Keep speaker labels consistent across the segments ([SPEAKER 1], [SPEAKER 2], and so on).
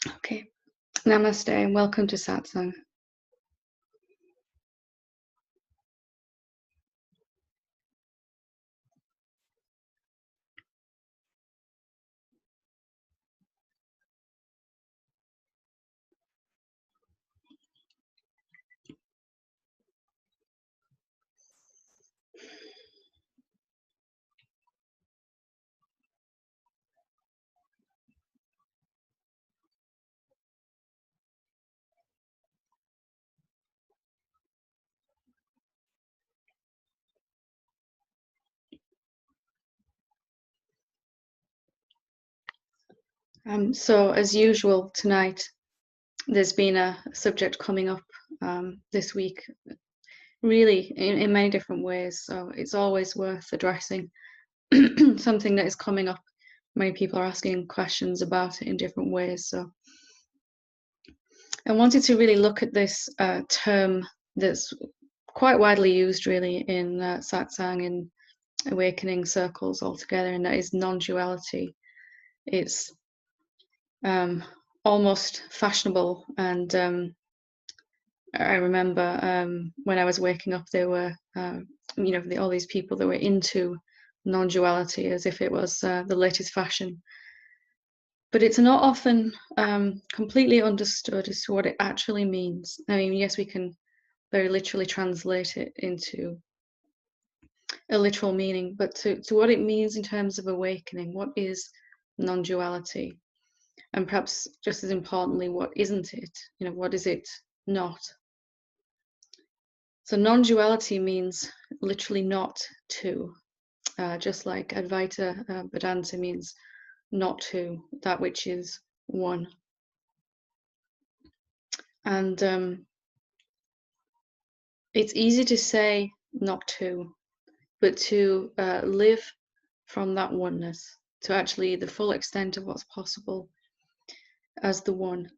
[SPEAKER 1] Okay, namaste and welcome to Satsang. So as usual tonight, there's been a subject coming up this week, really in many different ways. So it's always worth addressing something that is coming up. Many people are asking questions about it in different ways. So I wanted to really look at this term that's quite widely used, really, in Satsang, in awakening circles altogether, and that is non-duality. It's almost fashionable, and I remember when I was waking up, there were all these people that were into non-duality as if it was the latest fashion, but it's not often completely understood as to what it actually means. I mean, yes, we can very literally translate it into a literal meaning, but to what it means in terms of awakening, what is non-duality? And perhaps just as importantly, what isn't it? What is it not? So non-duality means literally not two, just like Advaita Vedanta means not two, that which is one. And it's easy to say not two, but to live from that oneness, to actually the full extent of what's possible as the one.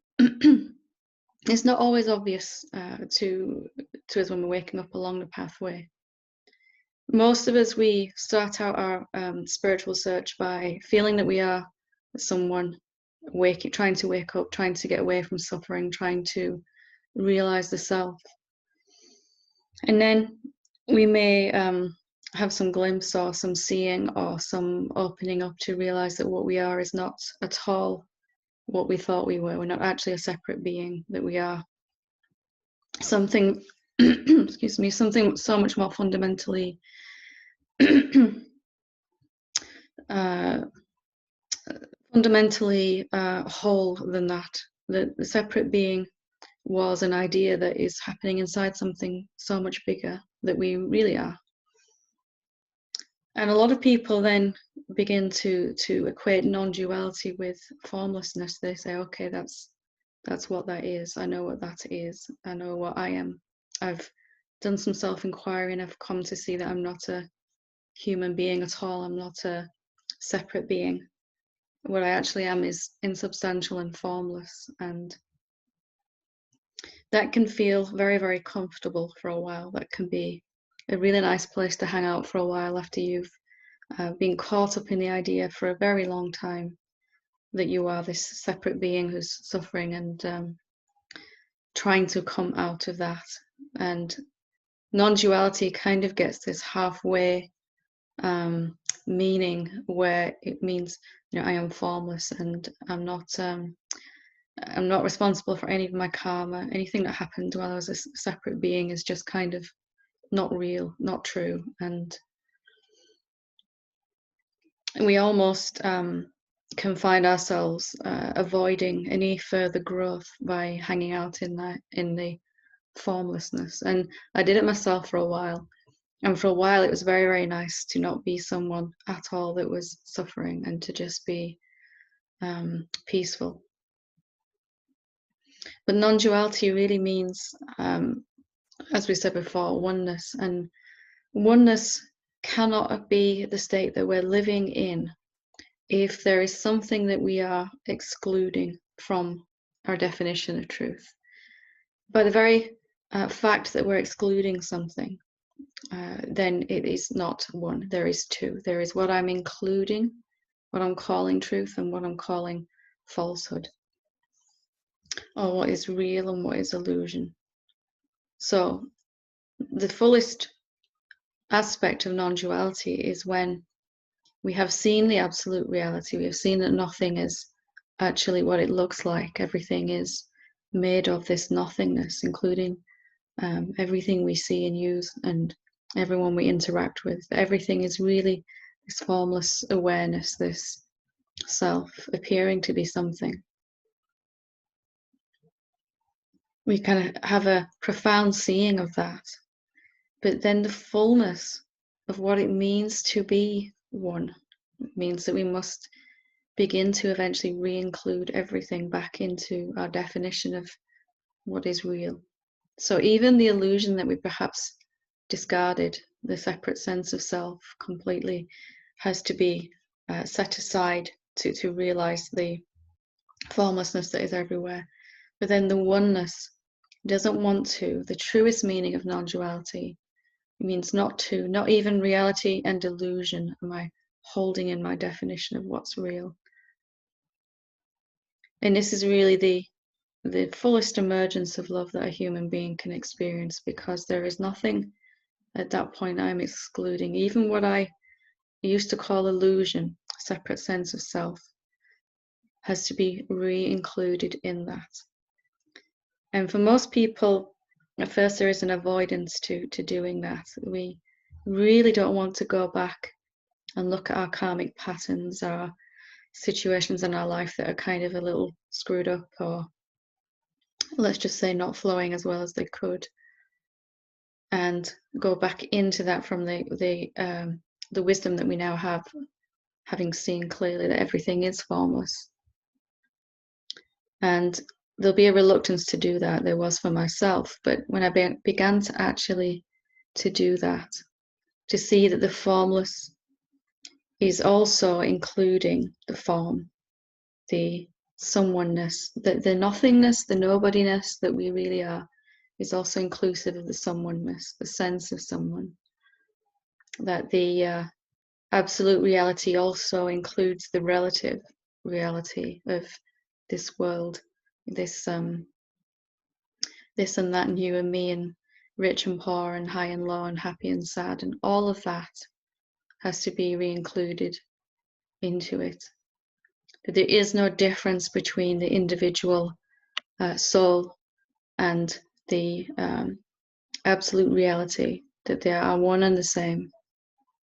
[SPEAKER 1] It's not always obvious to us when we're waking up along the pathway. Most of us, we start out our spiritual search by feeling that we are someone, trying to wake up, trying to get away from suffering, trying to realize the self. And then we may have some glimpse or some seeing or some opening up to realize that what we are is not at all what we thought we were. We're not actually a separate being, that we are something, excuse me, something so much more fundamentally whole than that. The separate being was an idea that is happening inside something so much bigger that we really are. And a lot of people then begin to equate non-duality with formlessness. They say, okay, that's what that is. I know what that is. I know what I am. I've done some self-inquiry and I've come to see that I'm not a human being at all. I'm not a separate being. What I actually am is insubstantial and formless, and that can feel very, very comfortable for a while. That can be a really nice place to hang out for a while after you've been caught up in the idea for a very long time that you are this separate being who's suffering and trying to come out of that. And non-duality kind of gets this halfway meaning where it means, I am formless and I'm not responsible for any of my karma. Anything that happened while I was a separate being is just kind of not real, not true. And we almost can find ourselves avoiding any further growth by hanging out in the formlessness. And I did it myself for a while. And for a while, it was very, very nice to not be someone at all that was suffering and to just be peaceful. But non-duality really means, as we said before, oneness. And oneness cannot be the state that we're living in if there is something that we are excluding from our definition of truth. By the very fact that we're excluding something, then it is not one. There is two. There is what I'm including, what I'm calling truth, and what I'm calling falsehood. or what is real and what is illusion. So the fullest aspect of non-duality is when we have seen the absolute reality. We have seen that nothing is actually what it looks like. Everything is made of this nothingness, including everything we see and use and everyone we interact with. Everything is really this formless awareness, this self appearing to be something. We kind of have a profound seeing of that. But then the fullness of what it means to be one means that we must begin to eventually re-include everything back into our definition of what is real. So even the illusion that we perhaps discarded, the separate sense of self, completely has to be set aside to realize the formlessness that is everywhere. But then the oneness doesn't want to. The truest meaning of non-duality means not to, not even reality and illusion am I holding in my definition of what's real. And this is really the fullest emergence of love that a human being can experience, because there is nothing at that point I'm excluding. Even what I used to call illusion, a separate sense of self, has to be re-included in that. And for most people, at first there is an avoidance to doing that. We really don't want to go back and look at our karmic patterns, our situations in our life that are kind of a little screwed up, or let's just say not flowing as well as they could, and go back into that from the wisdom that we now have, having seen clearly that everything is formless. And there'll be a reluctance to do that. There was for myself, but when I began to actually to do that, to see that the formless is also including the form, the someoneness, the nothingness, the nobodiness that we really are, is also inclusive of the someoneness, the sense of someone. That the absolute reality also includes the relative reality of this world, this this and that, and you and me, and rich and poor, and high and low, and happy and sad, and all of that has to be re-included into it. That there is no difference between the individual soul and the absolute reality, that they are one and the same,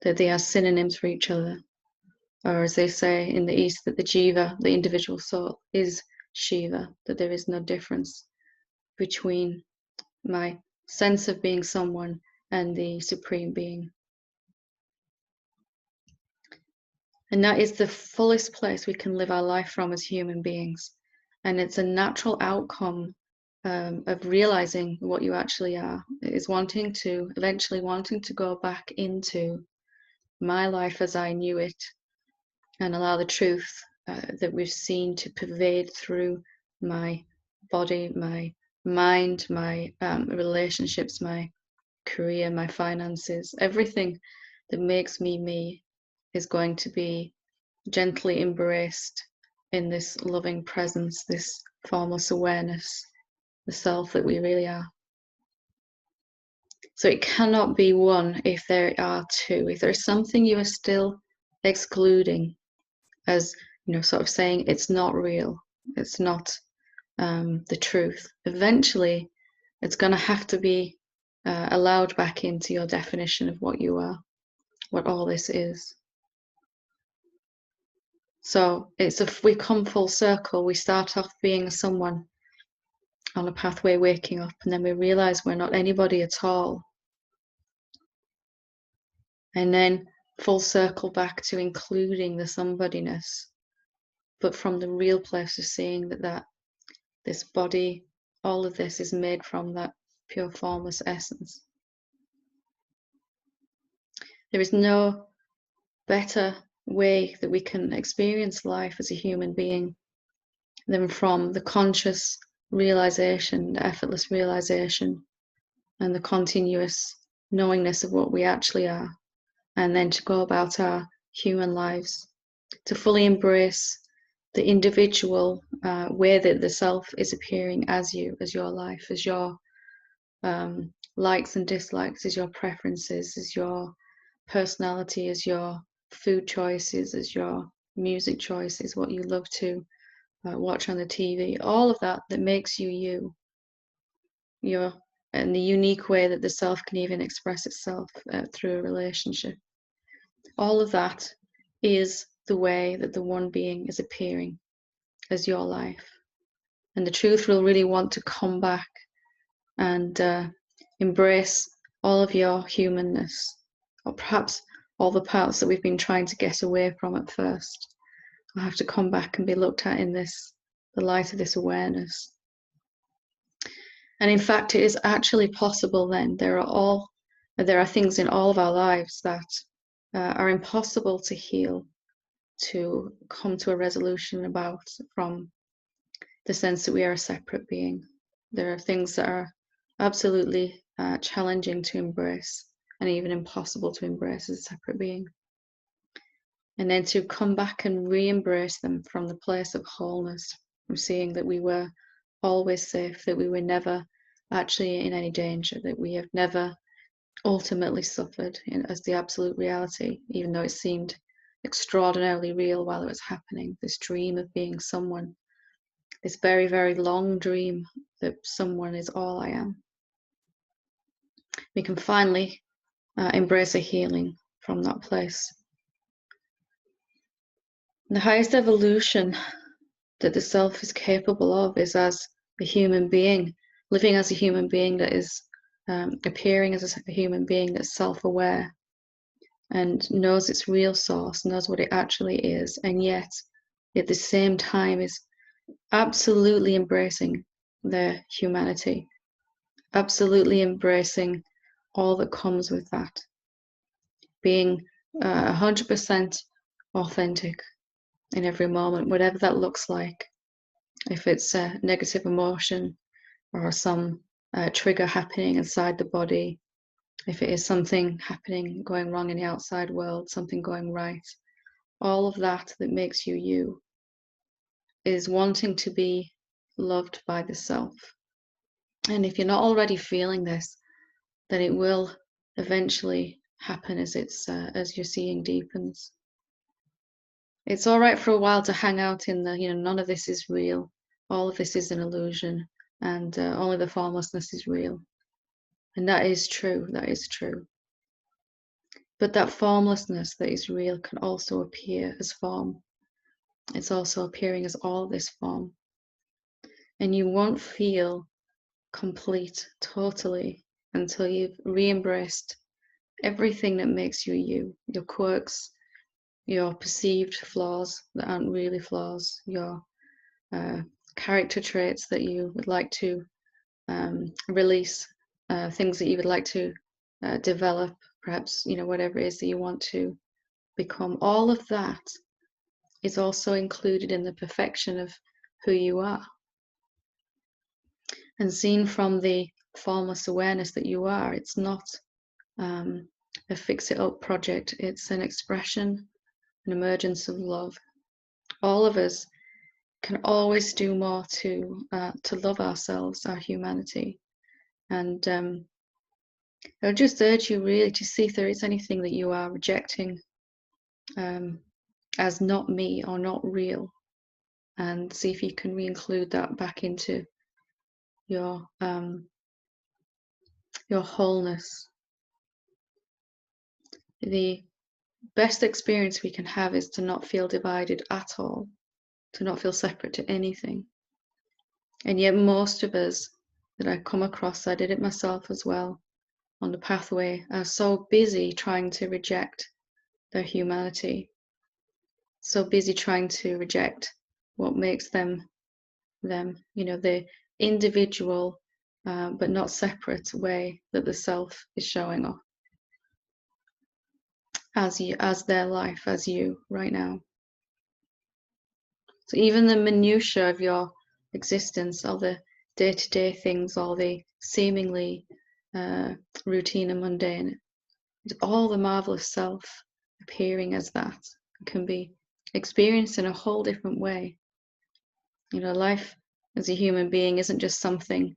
[SPEAKER 1] that they are synonyms for each other. Or as they say in the East, that the jiva, the individual soul, is Shiva, that there is no difference between my sense of being someone and the Supreme Being. And that is the fullest place we can live our life from as human beings. And it's a natural outcome of realizing what you actually are. It is eventually wanting to go back into my life as I knew it, and allow the truth that we've seen to pervade through my body, my mind, my relationships, my career, my finances. Everything that makes me me is going to be gently embraced in this loving presence, this formless awareness, the self that we really are. So it cannot be one if there are two. If there's something you are still excluding, as sort of saying it's not real, it's not the truth, eventually it's going to have to be allowed back into your definition of what you are, what all this is. So we come full circle. We start off being someone on a pathway waking up, and then we realize we're not anybody at all. And then full circle back to including the somebodyness, but from the real place of seeing that this body, all of this is made from that pure formless essence. There is no better way that we can experience life as a human being than from the conscious realization, the effortless realization, and the continuous knowingness of what we actually are, and then to go about our human lives, to fully embrace the individual way that the self is appearing as you, as your life, as your likes and dislikes, as your preferences, as your personality, as your food choices, as your music choices, what you love to watch on the TV, all of that that makes you you. You're and the unique way that the self can even express itself through a relationship. All of that is the way that the one being is appearing as your life. And the truth will really want to come back and embrace all of your humanness, or perhaps all the parts that we've been trying to get away from at first will have to come back and be looked at in the light of this awareness. And in fact, it is actually possible then. There are things in all of our lives that are impossible to heal, to come to a resolution about, from the sense that we are a separate being. There are things that are absolutely challenging to embrace, and even impossible to embrace as a separate being. And then to come back and re-embrace them from the place of wholeness, from seeing that we were always safe, that we were never actually in any danger, that we have never ultimately suffered as the absolute reality, even though it seemed extraordinarily real while it was happening. This dream of being someone, this very, very long dream that someone is all I am. We can finally embrace a healing from that place. The highest evolution that the self is capable of is as a human being, living as a human being that is appearing as a human being that's self-aware and knows its real source, knows what it actually is, and yet at the same time is absolutely embracing their humanity, absolutely embracing all that comes with that, being 100% authentic in every moment, whatever that looks like. If it's a negative emotion or some trigger happening inside the body, if it is something happening, going wrong in the outside world, something going right, all of that that makes you you is wanting to be loved by the self. And if you're not already feeling this, then it will eventually happen as your seeing deepens. It's all right for a while to hang out in the, none of this is real, all of this is an illusion, and only the formlessness is real. And that is true, that is true. But that formlessness that is real can also appear as form. It's also appearing as all this form. And you won't feel complete totally until you've re-embraced everything that makes you you, your quirks, your perceived flaws that aren't really flaws, your character traits that you would like to release, things that you would like to develop, perhaps, whatever it is that you want to become. All of that is also included in the perfection of who you are. And seen from the formless awareness that you are, it's not a fix-it-up project. It's an expression, an emergence of love. All of us can always do more to love ourselves, our humanity. And I would just urge you really to see if there is anything that you are rejecting as not me or not real, and see if you can re-include that back into your wholeness. The best experience we can have is to not feel divided at all, to not feel separate to anything. And yet most of us that I come across, I did it myself as well, on the pathway, are so busy trying to reject their humanity, so busy trying to reject what makes them them, the individual but not separate way that the self is showing up as their life, as you right now. So even the minutiae of your existence, all the day-to-day things, all the seemingly routine and mundane, all the marvelous self appearing as that can be experienced in a whole different way Life as a human being isn't just something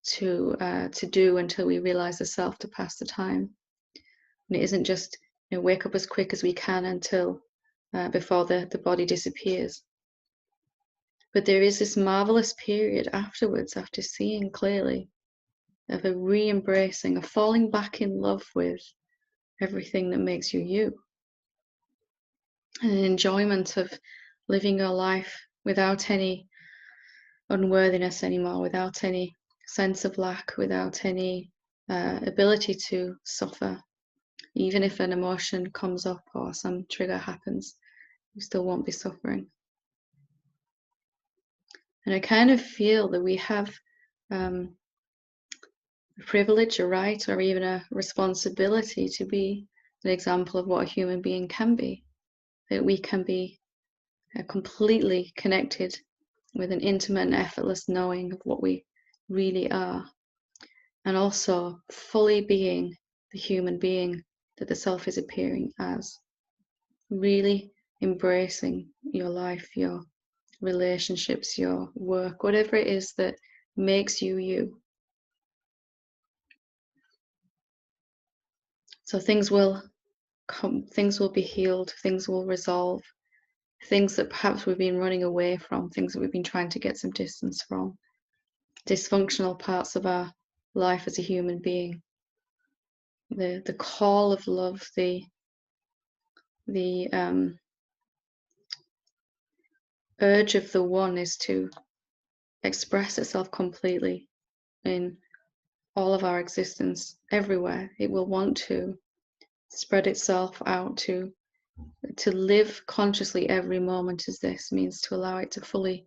[SPEAKER 1] to do until we realize the self to pass the time. And it isn't just wake up as quick as we can until before the body disappears. But there is this marvelous period afterwards, after seeing clearly, of a re-embracing, a falling back in love with everything that makes you you, and an enjoyment of living your life without any unworthiness anymore, without any sense of lack, without any ability to suffer. Even if an emotion comes up or some trigger happens, you still won't be suffering. And I kind of feel that we have a privilege, a right, or even a responsibility to be an example of what a human being can be. That we can be completely connected with an intimate and effortless knowing of what we really are, and also fully being the human being that the self is appearing as. Really embracing your life, your relationships, your work, whatever it is that makes you you. So things will come, things will be healed, things will resolve, things that perhaps we've been running away from, things that we've been trying to get some distance from, dysfunctional parts of our life as a human being. The call of love, the urge of the one is to express itself completely in all of our existence, everywhere. It will want to spread itself out, to live consciously every moment as this means to allow it to fully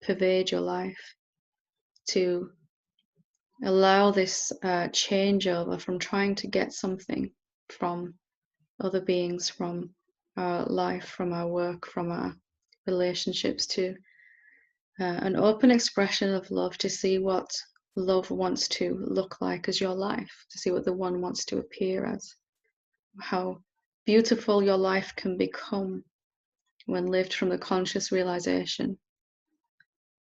[SPEAKER 1] pervade your life, to allow this changeover from trying to get something from other beings, from our life, from our work, from our relationships, to an open expression of love, to see what love wants to look like as your life, to see what the one wants to appear as, how beautiful your life can become when lived from the conscious realization.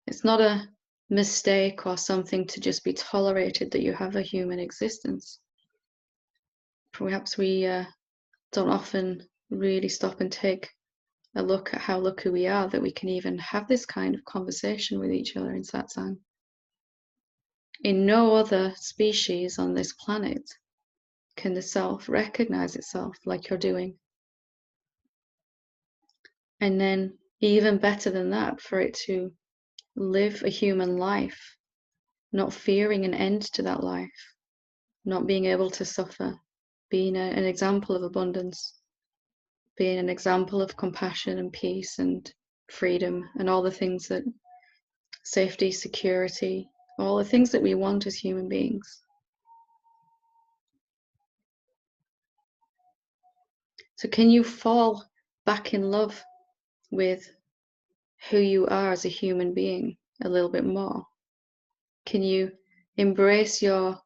[SPEAKER 1] It's not a mistake or something to just be tolerated that you have a human existence. Perhaps we don't often really stop and take a look at how lucky we are that we can even have this kind of conversation with each other in Satsang. In no other species on this planet can the self recognize itself like you're doing. And then, even better than that, for it to live a human life, not fearing an end to that life, not being able to suffer, being an example of abundance, being an example of compassion and peace and freedom and all the things that safety, security, all the things that we want as human beings. So can you fall back in love with who you are as a human being a little bit more? Can you embrace your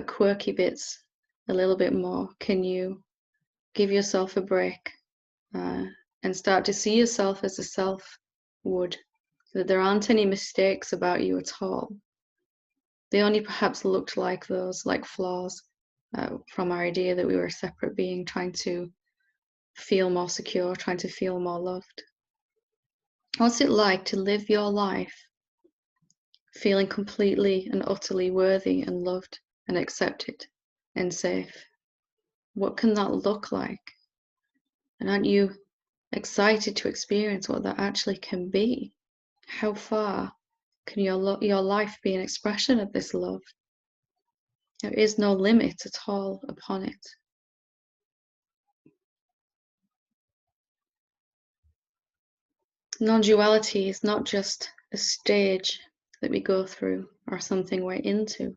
[SPEAKER 1] quirky bits a little bit more? Can you give yourself a break and start to see yourself as a self would? That there aren't any mistakes about you at all. They only perhaps looked like those, like flaws from our idea that we were a separate being trying to feel more secure, trying to feel more loved. What's it like to live your life feeling completely and utterly worthy and loved and accepted and safe? What can that look like? And aren't you excited to experience what that actually can be? How far can your life be an expression of this love? There is no limit at all upon it. Non-duality is not just a stage that we go through or something we're into.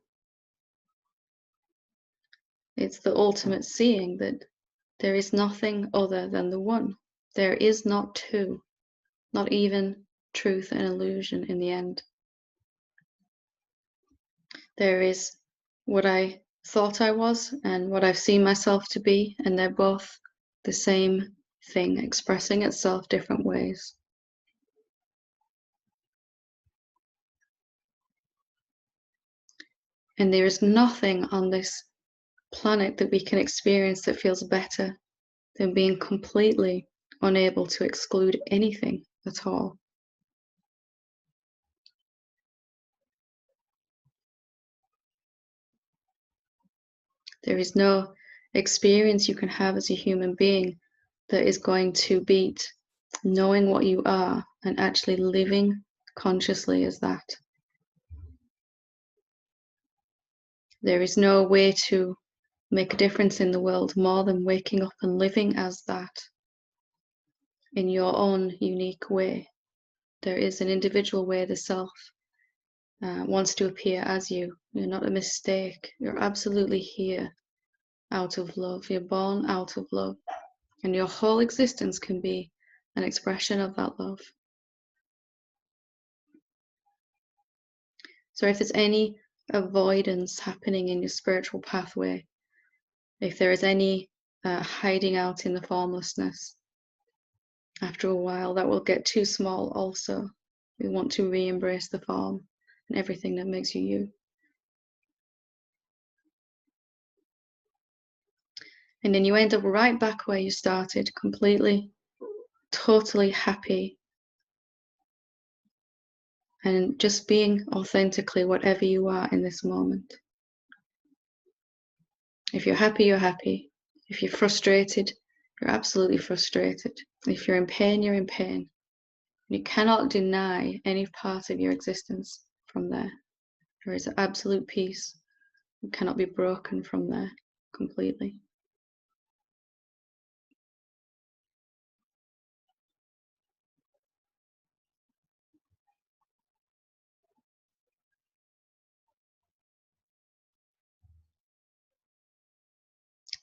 [SPEAKER 1] It's the ultimate seeing that there is nothing other than the one. There is not two, not even truth and illusion in the end. There is what I thought I was and what I've seen myself to be, and they're both the same thing, expressing itself different ways. And there is nothing on this planet that we can experience that feels better than being completely unable to exclude anything at all. There is no experience you can have as a human being that is going to beat knowing what you are and actually living consciously as that. There is no way to make a difference in the world more than waking up and living as that in your own unique way. There is an individual way the self wants to appear as you. You're not a mistake. You're absolutely here out of love. You're born out of love. And your whole existence can be an expression of that love. So if there's any avoidance happening in your spiritual pathway, if there is any hiding out in the formlessness, after a while that will get too small also. We want to re-embrace the form and everything that makes you you. And then you end up right back where you started, completely, totally happy, and just being authentically whatever you are in this moment. If you're happy, you're happy. If you're frustrated, you're absolutely frustrated. If you're in pain, you're in pain. You cannot deny any part of your existence from there. There is absolute peace. It cannot be broken from there completely.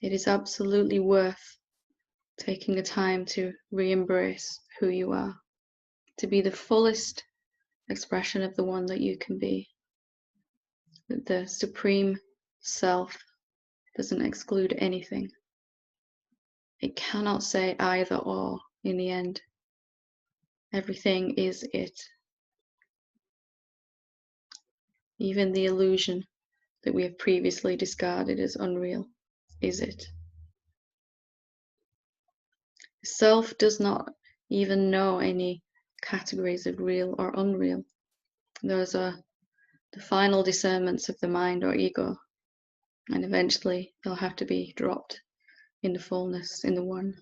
[SPEAKER 1] It is absolutely worth taking the time to re-embrace who you are, to be the fullest expression of the one that you can be. That the supreme self doesn't exclude anything. It cannot say either or in the end. Everything is it. Even the illusion that we have previously discarded as unreal is it. Self does not even know any categories of real or unreal. Those are the final discernments of the mind or ego, and eventually they'll have to be dropped in the fullness, in the one.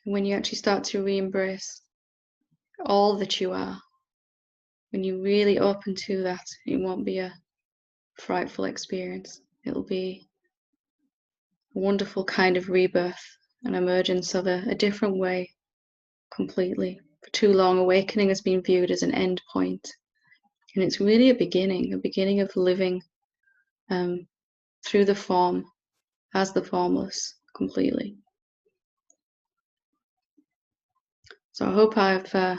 [SPEAKER 1] When you actually start to re-embrace all that you are, when you really open to that, it won't be a frightful experience. It'll be a wonderful kind of rebirth, an emergence of a different way completely. For too long, awakening has been viewed as an end point, and it's really a beginning of living through the form as the formless completely. So I hope I've at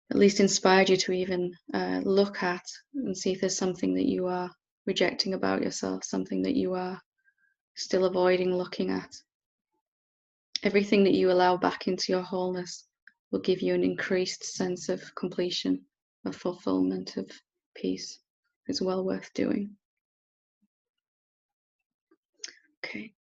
[SPEAKER 1] least inspired you to even look at and see if there's something that you are rejecting about yourself, something that you are still avoiding looking at. Everything that you allow back into your wholeness will give you an increased sense of completion, of fulfillment, of peace. It's well worth doing. Okay.